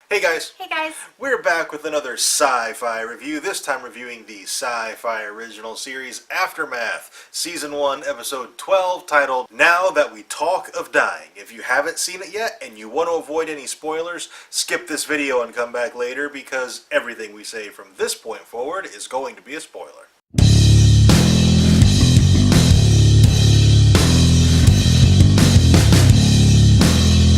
Hey guys, Hey guys. we're back with another sci-fi review, this time reviewing the sci-fi original series Aftermath, Season 1, Episode 12, titled Now That We Talk of Dying. If you haven't seen it yet and you want to avoid any spoilers, skip this video and come back later because everything we say from this point forward is going to be a spoiler.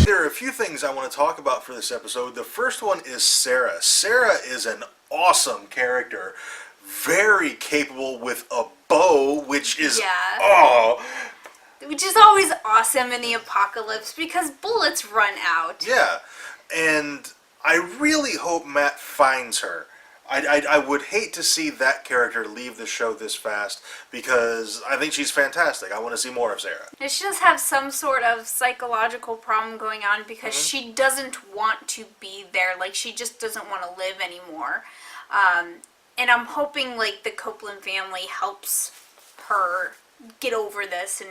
There are a few things I want to talk about for this episode. The first one is Sarah. Sarah is an awesome character, very capable with a bow, which is Which is always awesome in the apocalypse because bullets run out. Yeah, and I really hope Matt finds her. I would hate to see that character leave the show this fast because I think she's fantastic. I want to see more of Sarah. And she does have some sort of psychological problem going on because she doesn't want to be there. Like, she just doesn't want to live anymore. And I'm hoping, like, the Copeland family helps her get over this and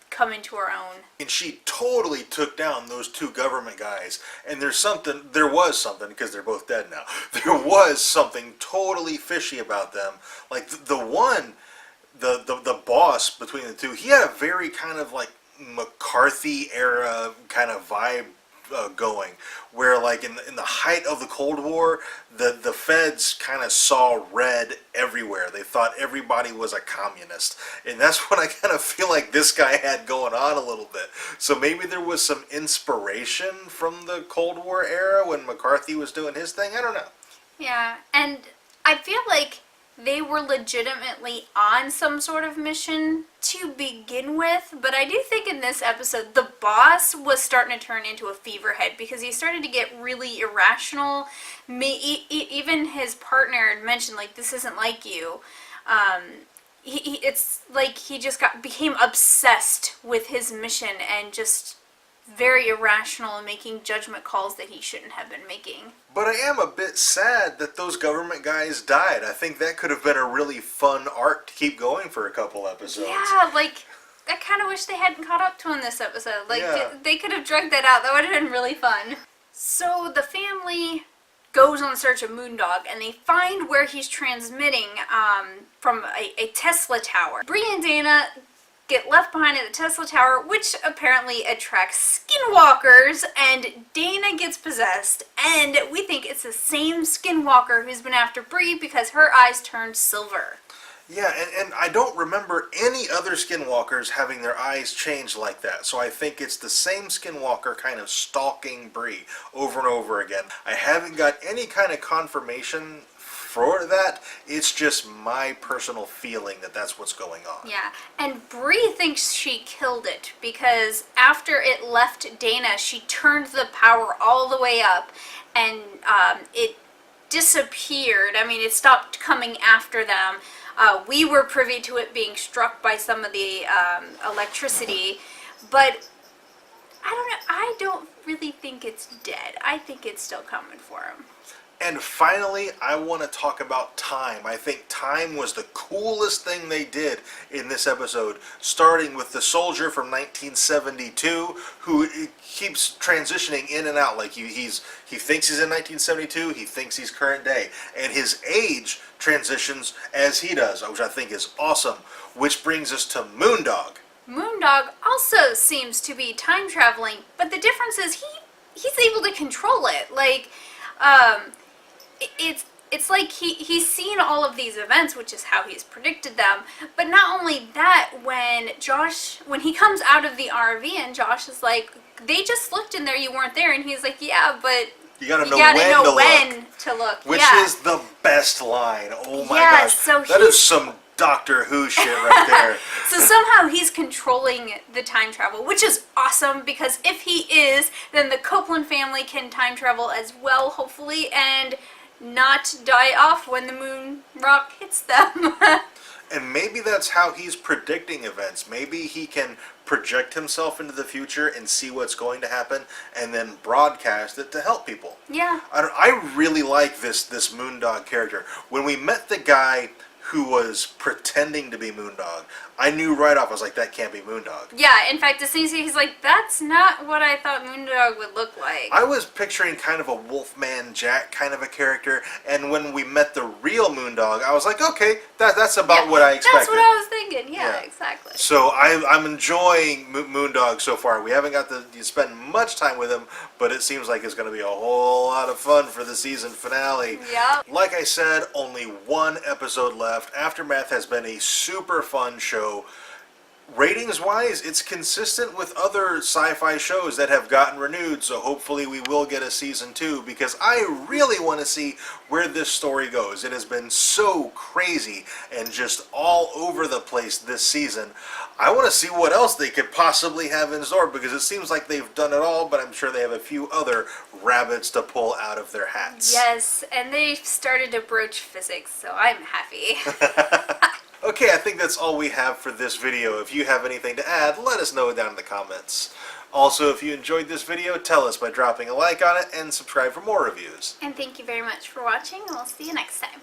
come into her own. And she totally took down those two government guys. And there was something, because they're both dead now, there was something totally fishy about them. Like, the boss between the two, he had a very kind of, like, McCarthy-era kind of vibe going, where, like, in the height of the Cold War, the feds kind of saw red everywhere. They thought everybody was a communist, and that's what I kind of feel like this guy had going on a little bit. So maybe there was some inspiration from the Cold War era when McCarthy was doing his thing. I don't know. Yeah, and I feel like they were legitimately on some sort of mission to begin with, but I do think in this episode the boss was starting to turn into a feverhead because he started to get really irrational. Even his partner had mentioned, like, this isn't like you. It's like he just became obsessed with his mission and just very irrational and making judgment calls that he shouldn't have been making. But I am a bit sad that those government guys died. I think that could have been a really fun arc to keep going for a couple episodes. Yeah, like, I kind of wish they hadn't caught up to in this episode. Like, yeah. They could have dragged that out. That would have been really fun. So the family goes on the search of Moondog, and they find where he's transmitting from a Tesla tower. Bree and Dana get left behind at the Tesla tower, which apparently attracts skinwalkers, and Dana gets possessed, and we think it's the same skinwalker who's been after Bree because her eyes turned silver. Yeah, and I don't remember any other skinwalkers having their eyes changed like that, so I think it's the same skinwalker kind of stalking Bree over and over again. I haven't got any kind of confirmation for that. It's just my personal feeling that that's what's going on. Yeah, and Bree thinks she killed it because after it left Dana, she turned the power all the way up and it disappeared. I mean, it stopped coming after them. We were privy to it being struck by some of the electricity, but I don't really think it's dead. I think it's still coming for him. And finally, I want to talk about time. I think time was the coolest thing they did in this episode, starting with the soldier from 1972 who keeps transitioning in and out. Like he thinks he's in 1972, he thinks he's current day, and his age transitions as he does, which I think is awesome. Which brings us to Moondog. Moondog also seems to be time traveling, but the difference is he's able to control it. Like, it's like he's seen all of these events, which is how he's predicted them. But not only that, when he comes out of the RV and Josh is like, they just looked in there, you weren't there, and he's like, yeah, but you gotta know when to look. Which is the best line. Oh my gosh. So that is some Doctor Who shit right there. So somehow he's controlling the time travel, which is awesome because if he is, then the Copeland family can time travel as well, hopefully, and not die off when the moon rock hits them. And maybe that's how he's predicting events. Maybe he can project himself into the future and see what's going to happen and then broadcast it to help people. Yeah. I really like this Moondog character. When we met the guy who was pretending to be Moondog, I knew right off. I was like, that can't be Moondog. Yeah, in fact, as soon as he's like, that's not what I thought Moondog would look like. I was picturing kind of a Wolfman Jack kind of a character, and when we met the real Moondog, I was like, okay, that's about what I expected. That's what I was thinking. Yeah, exactly. So I'm enjoying Moondog so far. We haven't got to spend much time with him, but it seems like it's going to be a whole lot of fun for the season finale. Yep. Like I said, only one episode left. Aftermath has been a super fun show. Ratings-wise, it's consistent with other sci-fi shows that have gotten renewed, so hopefully we will get a season 2, because I really want to see where this story goes. It has been so crazy and just all over the place this season. I want to see what else they could possibly have in store, because it seems like they've done it all, but I'm sure they have a few other rabbits to pull out of their hats. Yes, and they've started to broach physics, so I'm happy. Okay, I think that's all we have for this video. If you have anything to add, let us know down in the comments. Also, if you enjoyed this video, tell us by dropping a like on it and subscribe for more reviews. And thank you very much for watching, and we'll see you next time.